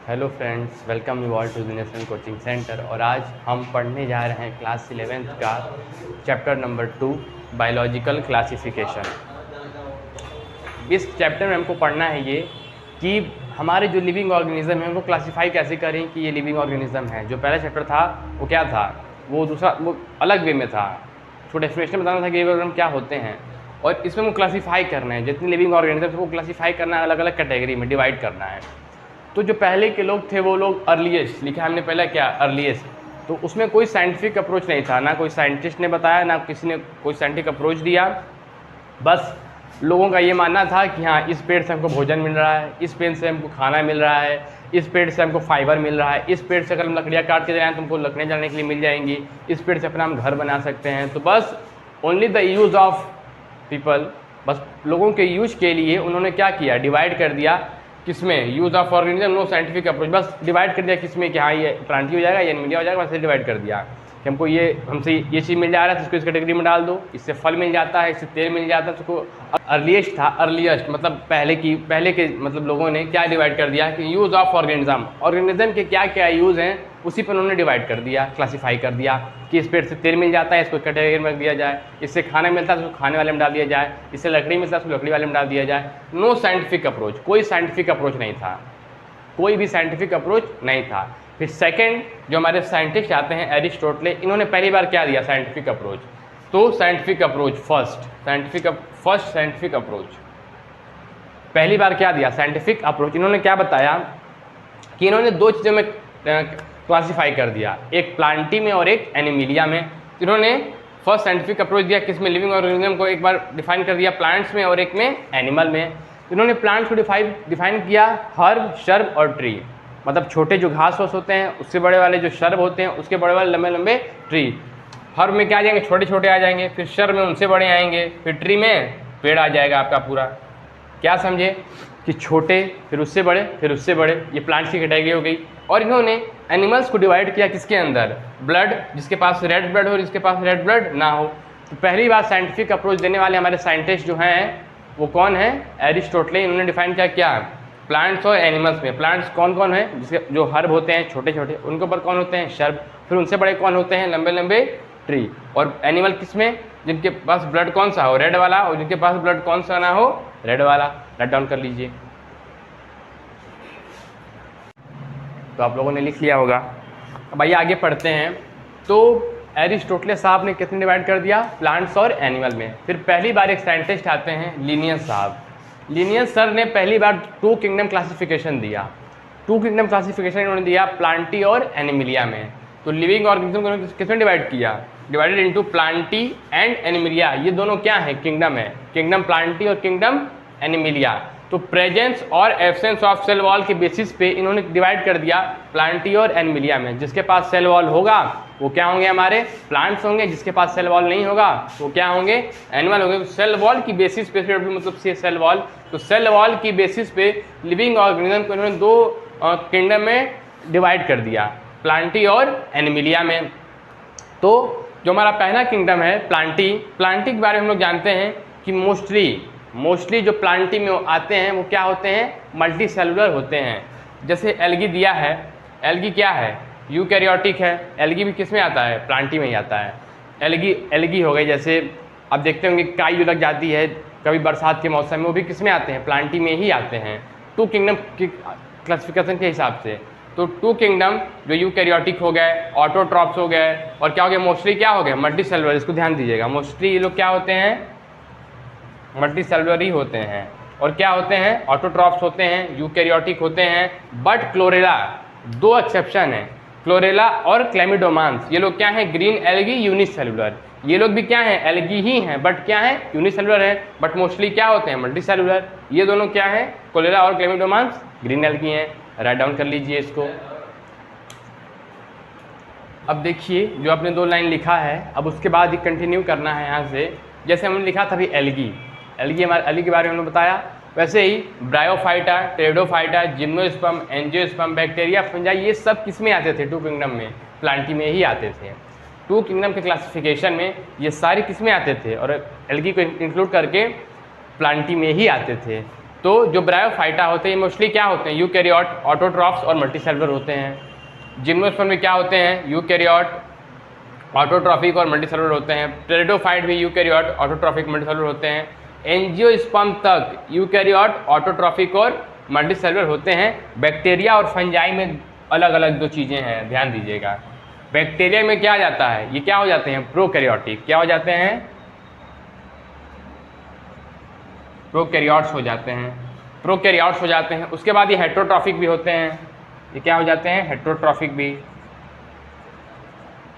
Hello friends, welcome you all to the national coaching centre. और आज हम पढ़ने जा रहे हैं क्लास 11th का चैप्टर नंबर 2 बायोलॉजिकल क्लासिफिकेशन। इस चैप्टर में हमको पढ़ना है ये कि हमारे जो लिविंग ऑर्गेनिज्म हैं उनको क्लासीफाई कैसे करें कि ये लिविंग ऑर्गेनिज्म है। जो पहला चैप्टर था वो क्या था, वो अलग वे में था, उसको डेफिनेशन बताना था कि लिविंग ऑर्गेनिज्म क्या होते हैं, और इसमें वो क्लासीफाई करना है जितने लिविंग ऑर्गेनिज्म वो क्लासीफाई करना है, अलग अलग कैटेगरी में डिवाइड करना है। तो जो पहले के लोग थे वो लोग अर्लीस्ट लिखा हमने पहले क्या, अर्लीस्ट। तो उसमें कोई साइंटिफिक अप्रोच नहीं था, ना कोई साइंटिस्ट ने बताया, ना किसी ने कोई साइंटिफिक अप्रोच दिया। बस लोगों का ये मानना था कि हाँ, इस पेड़ से हमको भोजन मिल रहा है, इस पेड़ से हमको खाना मिल रहा है, इस पेड़ से हमको फाइबर मिल रहा है, इस पेड़ से अगर हम लकड़ियाँ काट के जाएँ तो हमको लकड़ियाँ जलाने के लिए मिल जाएंगी, इस पेड़ से अपना हम घर बना सकते हैं। तो बस only the use of people, बस लोगों के यूज के लिए उन्होंने क्या किया, डिवाइड कर दिया। किसमें, use of organism, no scientific approach, बस डिवाइड कर दिया किसमें कि हाँ ये प्लांटी हो जाएगा, ये एनिमलिया हो जाएगा, वैसे डिवाइड कर दिया कि हमको हमसे ये चीज़ मिल जा रहा है तो इसको इस कैटेगरी में डाल दो, इससे फल मिल जाता है, इससे तेल मिल जाता है। तो अर्लीस्ट था, अर्लीस्ट मतलब पहले के मतलब लोगों ने क्या डिवाइड कर दिया कि यूज़ ऑफ ऑर्गेनिज्म के क्या क्या यूज़ हैं उसी पर उन्होंने डिवाइड कर दिया, क्लासीफाई कर दिया कि इस पेड़ से तेल मिल जाता है, इसको कैटेगरी में रख दिया जाए, इससे खाना मिलता है तो खाने वाले में डाल दिया जाए, इससे लकड़ी मिलता है तो लकड़ी वाले में डाल दिया जाए। नो साइंटिफिक अप्रोच, कोई साइंटिफिक अप्रोच नहीं था, कोई भी साइंटिफिक अप्रोच नहीं था। फिर सेकंड जो हमारे साइंटिस्ट आते हैं एरिस्टोटले, इन्होंने पहली बार क्या दिया, साइंटिफिक अप्रोच। तो scientific approach first scientific approach पहली बार क्या दिया, साइंटिफिक अप्रोच। इन्होंने क्या बताया कि इन्होंने दो चीज़ों में क्लासीफाई कर दिया, एक प्लांटी में और एक एनिमिलिया में। इन्होंने फर्स्ट साइंटिफिक अप्रोच दिया किसमें, लिविंग ऑर्गेनिज्म को एक बार डिफाइन कर दिया प्लांट्स में और एक में एनिमल में। इन्होंने प्लांट्स को डिफाइन किया हर्ब, शर्ब और ट्री, मतलब छोटे जो घास वास होते हैं उससे बड़े वाले जो शर्ब होते हैं उसके बड़े वाले लंबे लंबे ट्री। हर्ब में क्या आ जाएंगे, छोटे छोटे आ जाएंगे, फिर शर्ब में उनसे बड़े आएंगे, फिर ट्री में पेड़ आ जाएगा आपका पूरा। क्या समझे कि छोटे, फिर उससे बड़े, फिर उससे बड़े, ये प्लांट्स की कैटेगरी हो गई। और इन्होंने एनिमल्स को डिवाइड किया किसके अंदर, ब्लड, जिसके पास रेड ब्लड हो, जिसके पास रेड ब्लड ना हो। तो पहली बार साइंटिफिक अप्रोच देने वाले हमारे साइंटिस्ट जो हैं वो कौन है, एरिस्टोटले। इन्होंने डिफाइन किया क्या, प्लांट्स और एनिमल्स में प्लांट्स कौन कौन है, जिसके जो हर्ब होते हैं छोटे छोटे, उनके ऊपर कौन होते हैं, शर्ब, फिर उनसे बड़े कौन होते हैं, लंबे लंबे ट्री। और एनिमल किसमें, जिनके पास ब्लड कौन सा हो, रेड वाला, और जिनके पास ब्लड कौन सा ना हो, रेड वाला। राइट डाउन कर लीजिए। तो आप लोगों ने लिख लिया होगा। अब आइए आगे पढ़ते हैं। तो एरिस्टोटले साहब ने कितने डिवाइड कर दिया, प्लांट्स और एनिमल में। फिर पहली बार एक साइंटिस्ट आते हैं लिनियस साहब। लिनियस सर ने पहली बार 2 किंगडम क्लासिफिकेशन दिया। 2 किंगडम क्लासिफिकेशन इन्होंने दिया प्लांटी और एनिमिलिया में। तो लिविंग ऑर्गेनिज्म को किसमें डिवाइड किया, divided into Plantae and Animalia. ये दोनों क्या है, किंगडम है, किंगडम प्लांटी और किंगडम एनिमिलिया। तो प्रेजेंस और एब्सेंस ऑफ सेल वॉल के बेसिस पे इन्होंने डिवाइड कर दिया प्लांटी और एनिमिलिया में। जिसके पास सेल वॉल होगा वो क्या होंगे, हमारे प्लांट्स होंगे, जिसके पास सेल वॉल नहीं होगा वो क्या होंगे, एनिमल होंगे। तो सेल वॉल की बेसिस पे, मतलब सेल वॉल, तो सेल वॉल की बेसिस पे लिविंग ऑर्गेनिज्म को इन्होंने 2 किंगडम में डिवाइड कर दिया, प्लांटी और एनिमिलिया में। तो जो हमारा पहला किंगडम है प्लांटी, प्लांटी के बारे में हम लोग जानते हैं कि मोस्टली जो प्लांटी में आते हैं वो क्या होते हैं, मल्टी सेलुलर होते हैं। जैसे एल्गी दिया है, एल्गी क्या है, यूकैरियोटिक है। एल्गी भी किस में आता है, प्लांटी में ही आता है। एल्गी हो गई, जैसे आप देखते होंगे काई जो लग जाती है कभी बरसात के मौसम में, वो भी किस में आते हैं, प्लांटी में ही आते हैं। 2 किंगडम की क्लासिफिकेशन के हिसाब से। तो 2 किंगडम जो यूकैरियोटिक हो गए, ऑटोट्रॉप्स हो गए, और क्या हो गया, मोस्टली क्या हो गए, मल्टी सेलुलर। इसको ध्यान दीजिएगा, मोस्टली ये लोग क्या होते हैं, मल्टी सेलुलर ही होते हैं। और क्या होते हैं, ऑटोट्रॉप्स होते हैं, यूकैरियोटिक होते हैं। बट क्लोरेला, 2 एक्सेप्शन है, क्लोरेला और क्लेमिडोमांस। ये लोग क्या हैं, ग्रीन एल्गी यूनिसेलुलर। ये लोग भी क्या हैं, एल्गी ही हैं, बट क्या है, यूनिसेलुलर है, बट मोस्टली क्या होते हैं, मल्टी सेलुलर। ये दोनों क्या है, क्लोरेला और क्लेमिडोमांस ग्रीन एल्गी हैं। राइट डाउन कर लीजिए इसको। अब देखिए जो आपने 2 लाइन लिखा है, अब उसके बाद ही कंटिन्यू करना है यहाँ से। जैसे हमने लिखा था अभी एल्गी के बारे में हमने बताया, वैसे ही bryophyta, pteridophyta, gymnosperm, angiosperm, bacteria, fungi, ये सब किस में आते थे, 2 किंगडम में, प्लांटी में ही आते थे। 2 किंगडम के क्लासिफिकेशन में ये सारे किस में आते थे, और एल्गी को इंक्लूड करके प्लांटी में ही आते थे। तो जो ब्रायोफाइटा होते हैं ये मोस्टली क्या होते हैं, यूकैरियोट, ऑटोट्रॉफ्स और मल्टीसेलुलर होते हैं। जिम्नोस्पर्म में क्या होते हैं, यूकैरियोट, ऑटोट्रॉफिक और मल्टीसेलुलर होते हैं। टेरिडोफाइट भी यूकैरियोट, ऑटोट्रॉफिक, मल्टीसेलुलर होते हैं। एंजियोस्पर्म तक यूकैरियोट, ऑटोट्रॉफिक और मल्टीसेलुलर होते हैं। बैक्टीरिया और फंजाई में अलग अलग दो चीज़ें हैं, ध्यान दीजिएगा। बैक्टीरिया में क्या जाता है, ये क्या हो जाते हैं, प्रोकैरियोटिक, क्या हो जाते हैं, प्रोकैरियोट्स हो जाते हैं, प्रोकैरियोट्स हो जाते हैं। उसके बाद ये हेटेरोट्रॉफिक भी होते हैं, ये क्या हो जाते हैं, हेटेरोट्रॉफिक भी,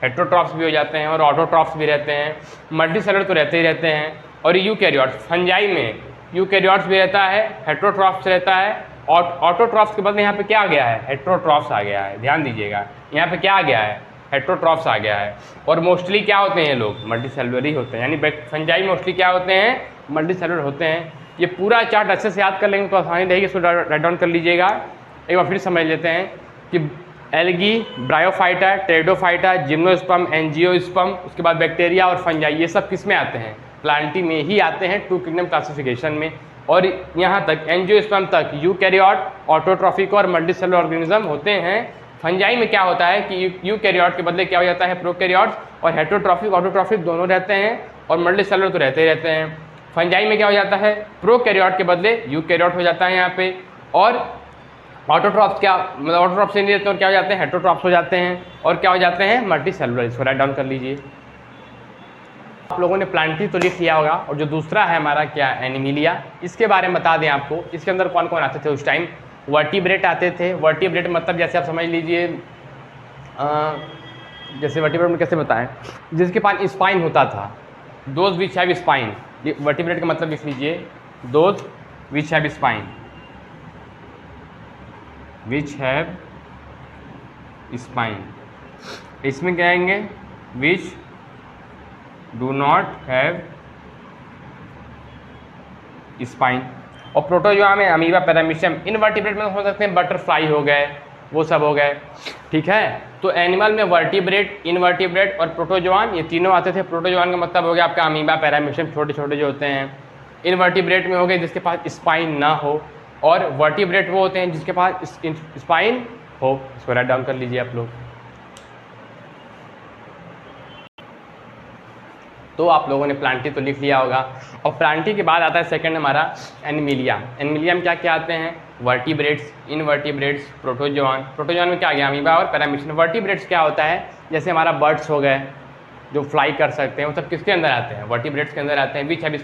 हेटेरोट्रॉफ्स भी हो जाते हैं और ऑटोट्रॉफ्स भी रहते हैं। मल्टीसेलुलर तो रहते ही रहते हैं। और यूकैरियोट्स, फंजाई में यूकैरियोट्स भी रहता है, हेटेरोट्रॉफ्स रहता है। ऑटोट्रॉफ्स के बदले यहाँ पे क्या आ गया है, हेटेरोट्रॉफ्स आ गया है, ध्यान दीजिएगा। यहाँ पे क्या आ गया है, हेटेरोट्रॉफ्स आ गया है। और मोस्टली क्या होते हैं ये लोग, मल्टीसेलुलर ही होते हैं, यानी फंजाई मोस्टली क्या होते हैं, मल्टीसेलुलर होते हैं। ये पूरा चार्ट अच्छे से याद कर लेंगे तो आसानी रहेगी, इसको राइट डाउन कर लीजिएगा। एक बार फिर समझ लेते हैं कि algae, bryophyta, pteridophyta, gymnosperm, angiosperm, उसके बाद बैक्टीरिया और फंजाई, ये सब किस में आते हैं, प्लांटी में ही आते हैं, टू किंगडम क्लासिफिकेशन में। और यहाँ तक एंजियोस्पर्म तक यूकैरियोट, ऑटोट्रॉफिक और मल्टीसेलुलर ऑर्गेनिज्म होते हैं। फंजाई में क्या होता है कि यूकैरियोट के बदले क्या हो जाता है, प्रोकैरियोट्स, और हेटेरोट्रॉफिक ऑटोट्रॉफिक दोनों रहते हैं और मल्टीसेलुलर तो रहते ही रहते हैं। फंजाई में क्या हो जाता है, प्रोकैरियोट के बदले यूकैरियोट हो जाता है यहाँ पे। और ऑटोट्रॉफ्स क्या, मतलब ऑटोट्रॉफ्स से नहीं रहते और क्या हो जाते हैं, हेटेरोट्रॉफ्स हो जाते हैं और क्या हो जाते हैं, मल्टीसेलुलर। इसको राइट डाउन कर लीजिए। आप लोगों ने प्लांटी तो लिख लिया होगा। और जो दूसरा है हमारा क्या, एनिमिलिया, इसके बारे में बता दें आपको। इसके अंदर कौन कौन आते थे उस टाइम, वर्टिब्रेट आते थे। वर्टिब्रेट मतलब जैसे आप समझ लीजिए, जैसे वर्टिब्रेट में कैसे बताएं, जिसके पास स्पाइन होता था, those which have spine. Vertebrate का मतलब लिख लीजिए, those which have spine, which have spine. इसमें क्या आएंगे, which do not have spine. और प्रोटोजोआ में अमीबा, पैरामीशियम। इनवर्टिब्रेट में हो सकते हैं बटरफ्लाई हो गए, वो सब हो गए, ठीक है। तो एनिमल में वर्टिब्रेट, इनवर्टिब्रेट और प्रोटोजोआन, ये तीनों आते थे। प्रोटोजोआन का मतलब हो गया आपका अमीबा, पैरामीशियम, छोटे छोटे जो होते हैं। इनवर्टिब्रेट में हो गए जिसके पास स्पाइन ना हो, और वर्टिब्रेट वो होते हैं जिसके पास स्पाइन हो। इसको राइट डाउन कर लीजिए आप लोग। तो आप लोगों ने प्लांटी तो लिख लिया होगा। और प्लांटी के बाद आता है सेकंड हमारा एनिमिलिया। एनिमिलिया में क्या क्या आते हैं, वर्टिब्रेट्स, इनवर्टिब्रेट्स, प्रोटोजोआन। प्रोटोजोआन में क्या आ गया, अमीबा और पैरामीशियम। वर्टिब्रेट्स क्या होता है, जैसे हमारा बर्ड्स हो गए जो फ्लाई कर सकते हैं, वो सब किसके अंदर आते हैं, वर्टिब्रेट्स के अंदर आते हैं। विच हैव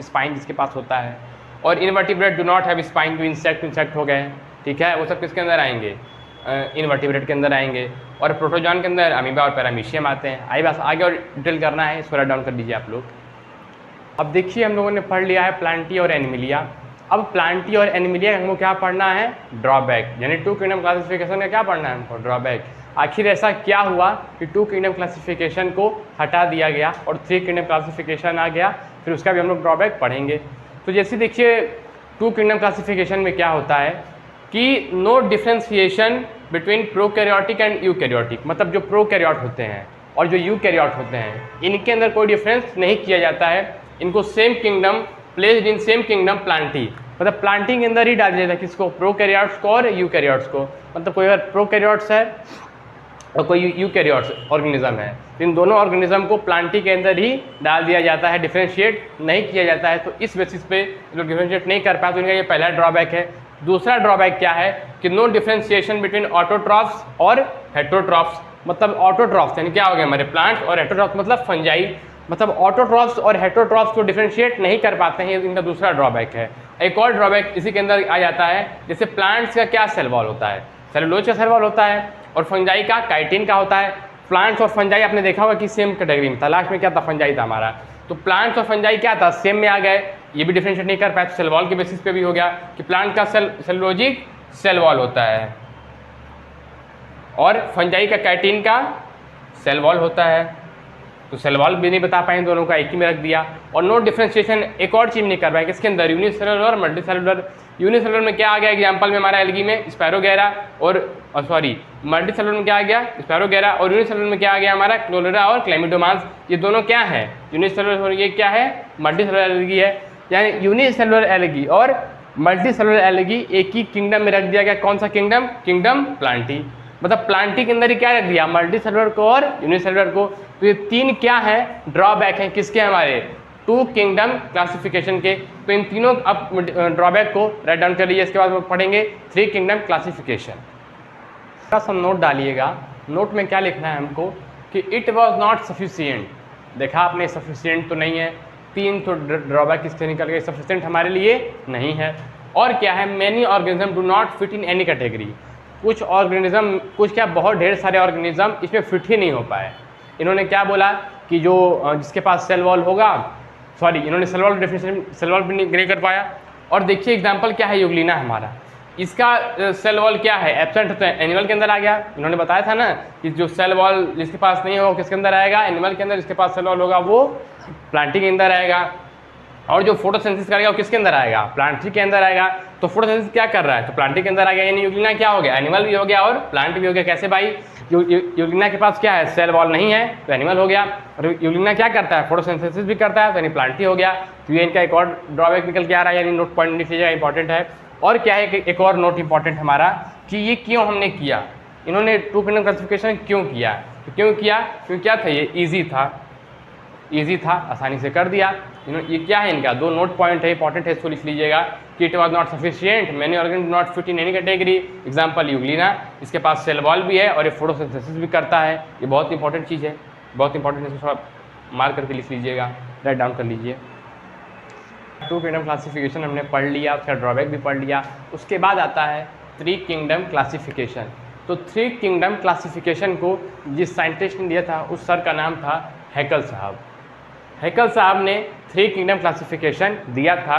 स्पाइन, जिसके पास होता है। और invertebrate do not have spine, जो इंसेक्ट हो गए, ठीक है, वो सब किसके अंदर आएंगे, इनवर्टिब्रेट के अंदर आएंगे। और प्रोटोजोआन के अंदर अमीबा और पैरामीशियम आते हैं। आई बस आगे और डिटेल करना है, इसको राइट डाउन कर लीजिए आप लोग। अब देखिए हम लोगों ने पढ़ लिया है प्लांटी और एनिमिलिया। अब प्लांटी और एनिमिलिया हमको क्या पढ़ना है, ड्रॉबैक, यानी टू किंगडम क्लासिफिकेशन का क्या पढ़ना है हमको, ड्रॉबैक। आखिर ऐसा क्या हुआ कि टू किंगडम क्लासिफिकेशन को हटा दिया गया और थ्री किंगडम क्लासिफिकेशन आ गया, फिर उसका भी हम लोग ड्रॉबैक पढ़ेंगे। तो जैसे देखिए टू किंगडम क्लासिफिकेशन में क्या होता है कि no differentiation between prokaryotic and eukaryotic, मतलब जो प्रोकैरियोट होते हैं और जो यूकैरियोट होते हैं, इनके अंदर कोई डिफरेंस नहीं किया जाता है। इनको same kingdom, placed in same kingdom Plantae, मतलब प्लांटी के अंदर ही डाल दिया जाता है। किसको, प्रोकैरियोट्स को और यूकैरियोट्स को। मतलब कोई अगर प्रोकैरियोट्स है और कोई यूकैरियोट्स ऑर्गेनिज्म है, तो इन दोनों ऑर्गेनिज्म को प्लांटी के अंदर ही डाल दिया जाता है, डिफ्रेंशिएट नहीं किया जाता है। तो इस बेसिस पे लोग डिफ्रेंशिएट नहीं कर पाए, तो इनका ये पहला ड्रॉबैक है। दूसरा ड्रॉबैक क्या है कि नो डिफ्रेंशिएशन बिटवीन ऑटोट्रॉफ्स और हेटेरोट्रॉफ्स, मतलब ऑटोट्रॉफ्स यानी क्या हो गया हमारे प्लांट्स, और हेटेरोट्रॉफ्स मतलब फंजाई, मतलब ऑटोट्रॉफ्स और हेटेरोट्रॉफ्स को डिफ्रेंशिएट नहीं कर पाते हैं, इनका दूसरा ड्रॉबैक है। एक और ड्रॉबैक इसी के अंदर आ जाता है, जैसे प्लांट्स का क्या सेल वॉल होता है, सेलुलोज का सेल वॉल होता है, और फंजाई का काइटिन का होता है। प्लांट्स और फंजाई आपने देखा होगा कि सेम कैटेगरी में था, लास्ट में क्या था, फंजाई था हमारा। तो प्लांट्स और फंजाई क्या था, सेम में आ गए, ये भी डिफरेंशिएट नहीं कर पाए। तो सेल वॉल के बेसिस पे भी हो गया कि प्लांट का सेलुलोजिक सेल वॉल होता है और फंजाई का काइटिन का सेल वॉल होता है। तो सेल वॉल भी नहीं बता पाए, दोनों का एक ही में रख दिया। और नो डिफरेंशिएशन एक और चीज नहीं कर पाए, किसके अंदर, यूनिसेलुलर और मल्टीसेलुलर। यूनिसेलुलर में क्या आ गया एग्जाम्पल में हमारा एल्गी में स्पैरोगैरा, और सॉरी मल्टीसेलुलर में क्या आ गया, स्पैरोगैरा, और यूनिसेलुलर में क्या आ गया हमारा क्लोरेरा और क्लेमिडोमास। ये दोनों क्या है, यूनिसेलुलर और ये क्या है, मल्टीसेलुलर एल्गी है। यानी यूनिसेलुलर एल्गी और मल्टी सेलुलर एल्गी एक ही किंगडम में रख दिया गया, कौन सा किंगडम? Kingdom Plantae. मतलब प्लांटी के अंदर ही क्या रख दिया? मल्टी सेलुलर को और यूनिसेलुलर को। तो ये तीन क्या है? ड्रॉबैक हैं किसके? हमारे टू किंगडम क्लासिफिकेशन के। तो इन तीनों अब ड्रॉबैक को राइट डाउन कर लीजिए। इसके बाद हम पढ़ेंगे थ्री किंगडम क्लासिफिकेशन। बस हम नोट डालिएगा। नोट में क्या लिखना है हमको कि इट वॉज नॉट सफिशियंट। देखा आपने, सफिशियंट तो नहीं है, तीन तो ड्रॉबैक इससे निकल गए, सफिशियंट हमारे लिए नहीं है। और क्या है? Many organism do not fit in any category. कुछ ऑर्गेनिज्म, कुछ क्या बहुत ढेर सारे ऑर्गेनिज्म इसमें फिट ही नहीं हो पाए। इन्होंने क्या बोला कि जो जिसके पास सेल वॉल होगा, सॉरी इन्होंने cell wall definition cell wall भी नहीं कर पाया। और देखिए एग्जाम्पल क्या है, यूग्लिना हमारा, इसका सेल वॉल क्या है? एब्सेंट होता है, एनिमल के अंदर आ गया। इन्होंने बताया था ना कि जो सेल वॉल जिसके पास नहीं होगा किसके अंदर आएगा? एनिमल के अंदर। जिसके पास सेल वॉल होगा वो प्लांटी के अंदर आएगा। और जो फोटोसिंथेसिस करेगा वो किसके अंदर आएगा? प्लांटी के अंदर आएगा। तो फोटोसिंथेसिस क्या कर रहा है? तो प्लांटी के अंदर आ गया। यानी यूग्लिना क्या हो गया? एनिमल भी हो गया और प्लांट भी हो गया। कैसे भाई? यूग्लिना के पास क्या है? सेल वॉल नहीं है तो एनिमल हो गया। और यूग्लिना क्या करता है? फोटोसिंथेसिस भी करता है तो यानी प्लांटी हो गया। तो ये इनका एक और ड्रॉबैक निकल के आ रहा है, यानी नोट पॉइंट लिख लीजिएगा, इंपॉर्टेंट है। और क्या है कि एक और नोट इंपॉर्टेंट हमारा कि ये क्यों हमने किया, इन्होंने टू किंगडम क्लासिफिकेशन क्यों किया? तो क्यों किया? क्योंकि क्या था? ये ईजी था, आसानी से कर दिया। ये क्या है? इनका दो नोट पॉइंट है, इंपॉर्टेंट है, इसको लिख लीजिएगा कि it was not sufficient, many organism not fit in any category. Example Euglena, इसके पास सेल वॉल भी है और ये फोटोसिंथेसिस भी करता है। ये बहुत इंपॉर्टेंट चीज़ है, बहुत इंपॉर्टेंट है, इसको थोड़ा मार्क करके लिख लीजिएगा, राइट डाउन कर लीजिए। टू किंगडम क्लासिफिकेशन हमने पढ़ लिया, उसका ड्रॉबैक भी पढ़ लिया। उसके बाद आता है थ्री किंगडम क्लासिफिकेशन। तो थ्री किंगडम क्लासिफिकेशन को जिस साइंटिस्ट ने दिया था उस सर का नाम था हैकल साहब। हैकल साहब ने थ्री किंगडम क्लासिफिकेशन दिया था।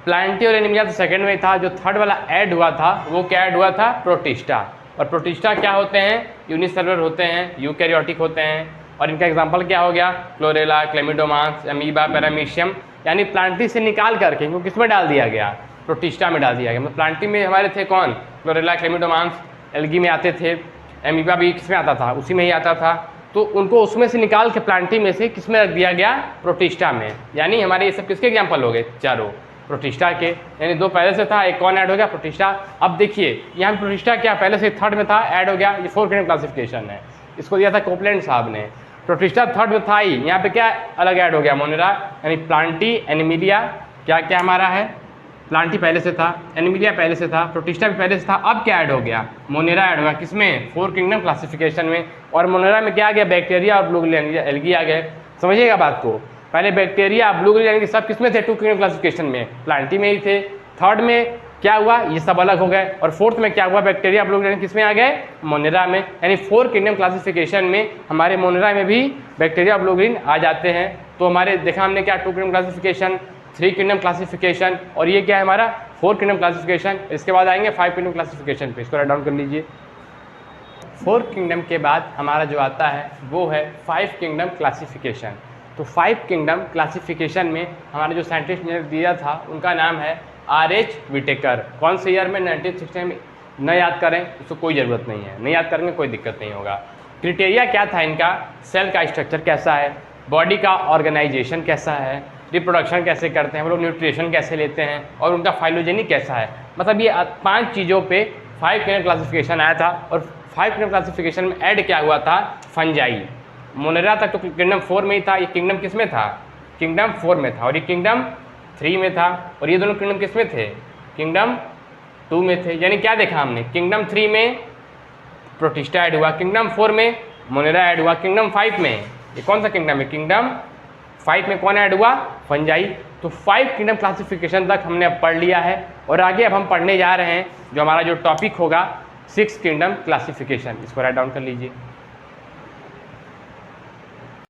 प्लांटी और एनिमिलिया तो सेकंड में था, जो थर्ड वाला ऐड हुआ था वो क्या ऐड हुआ था? प्रोटिस्टा। और प्रोटिस्टा क्या होते हैं? यूनिसेलुलर होते हैं, यूकैरियोटिक होते हैं। और इनका एग्जांपल क्या हो गया? Chlorella, chlamydomonas, amoeba, paramecium. यानी प्लांटी से निकाल करके इनको किस में डाल दिया गया? प्रोटिस्टा में डाल दिया गया। मतलब प्लांटी में हमारे थे कौन? क्लोरेला, क्लेमिडोमांस, एल्गी में आते थे, अमीबा भी किस में आता था? उसी में ही आता था। तो उनको उसमें से निकाल के प्लांटी में से किस में रख दिया गया? प्रोटिस्टा में। यानी हमारे ये सब किसके एग्जाम्पल हो गए? चारों प्रोटिस्टा के। यानी दो पहले से था, एक कौन ऐड हो गया? प्रोटिस्टा। अब देखिए यहाँ प्रोटिस्टा क्या पहले से थर्ड में था, ऐड हो गया। ये फोर किंगडम क्लासिफिकेशन है, इसको दिया था कोपलैंड साहब ने। प्रोटिस्टा थर्ड में था ही, यहाँ पे क्या अलग ऐड हो गया? मोनेरा। यानी प्लांटी, एनिमिलिया, क्या क्या हमारा है? प्लांटी पहले से था, एनिमिलिया पहले से था, प्रोटिस्टा भी पहले से था। अब क्या ऐड हो गया? मोनेरा ऐड हो गया। किसमें? फोर किंगडम क्लासिफिकेशन में। और मोनेरा में क्या आ गया? बैक्टीरिया और ब्लू एल्गी आ गए। समझिएगा बात को। पहले बैक्टीरिया, ब्लू एल्गी सब किसमें थे? टू किंगडम क्लासिफिकेशन में, प्लांटी में ही थे। थर्ड में क्या हुआ? ये सब अलग हो गए। और फोर्थ में क्या हुआ? बैक्टीरिया, ब्लू एल्गी किसमें आ गए? मोनेरा में। यानी फोर किंगडम क्लासिफिकेशन में हमारे मोनेरा में भी बैक्टीरिया, ब्लू ग्रीन आ जाते हैं। तो हमारे देखा हमने क्या? Two kingdom classification, three kingdom classification, और ये क्या है हमारा? Four kingdom classification. इसके बाद आएंगे फाइव किंगडम क्लासिफिकेशन पे, इसको राइट डाउन कर लीजिए। फोर किंगडम के बाद हमारा जो आता है वो है फाइव किंगडम क्लासिफिकेशन। तो फाइव किंगडम क्लासिफिकेशन में हमारे जो साइंटिस्ट ने दिया था उनका नाम है R.H. विटेकर। कौन से ईयर में? 1960 में। न याद करें उसको कोई ज़रूरत नहीं है, नहीं याद करेंगे कोई दिक्कत नहीं होगा। क्राइटेरिया क्या था इनका? सेल का स्ट्रक्चर कैसा है, बॉडी का ऑर्गेनाइजेशन कैसा है, रिप्रोडक्शन कैसे करते हैं वो लोग, न्यूट्रिशन कैसे लेते हैं, और उनका फाइलोजेनिक कैसा है। मतलब ये 5 चीज़ों पे फाइव किंगडम क्लासिफिकेशन आया था। और फाइव किंगडम क्लासिफिकेशन में ऐड क्या हुआ था? फंजाई। मोनेरा तक तो किंगडम 4 में ही था, ये किंगडम किस में था? किंगडम 4 में था। और ये किंगडम 3 में था। और ये दोनों किंगडम किस में थे? किंगडम 2 में थे। यानी क्या देखा हमने? किंगडम 3 में प्रोटिस्टा ऐड हुआ, किंगडम 4 में मोनेरा ऐड हुआ, किंगडम 5 में ये कौन सा किंगडम है? किंगडम 5 में कौन ऐड हुआ? फंजाई। तो फाइव किंगडम क्लासिफिकेशन तक हमने अब पढ़ लिया है। और आगे अब हम पढ़ने जा रहे हैं जो हमारा जो टॉपिक होगा 6 किंगडम क्लासिफिकेशन। इसको राइट डाउन कर लीजिए।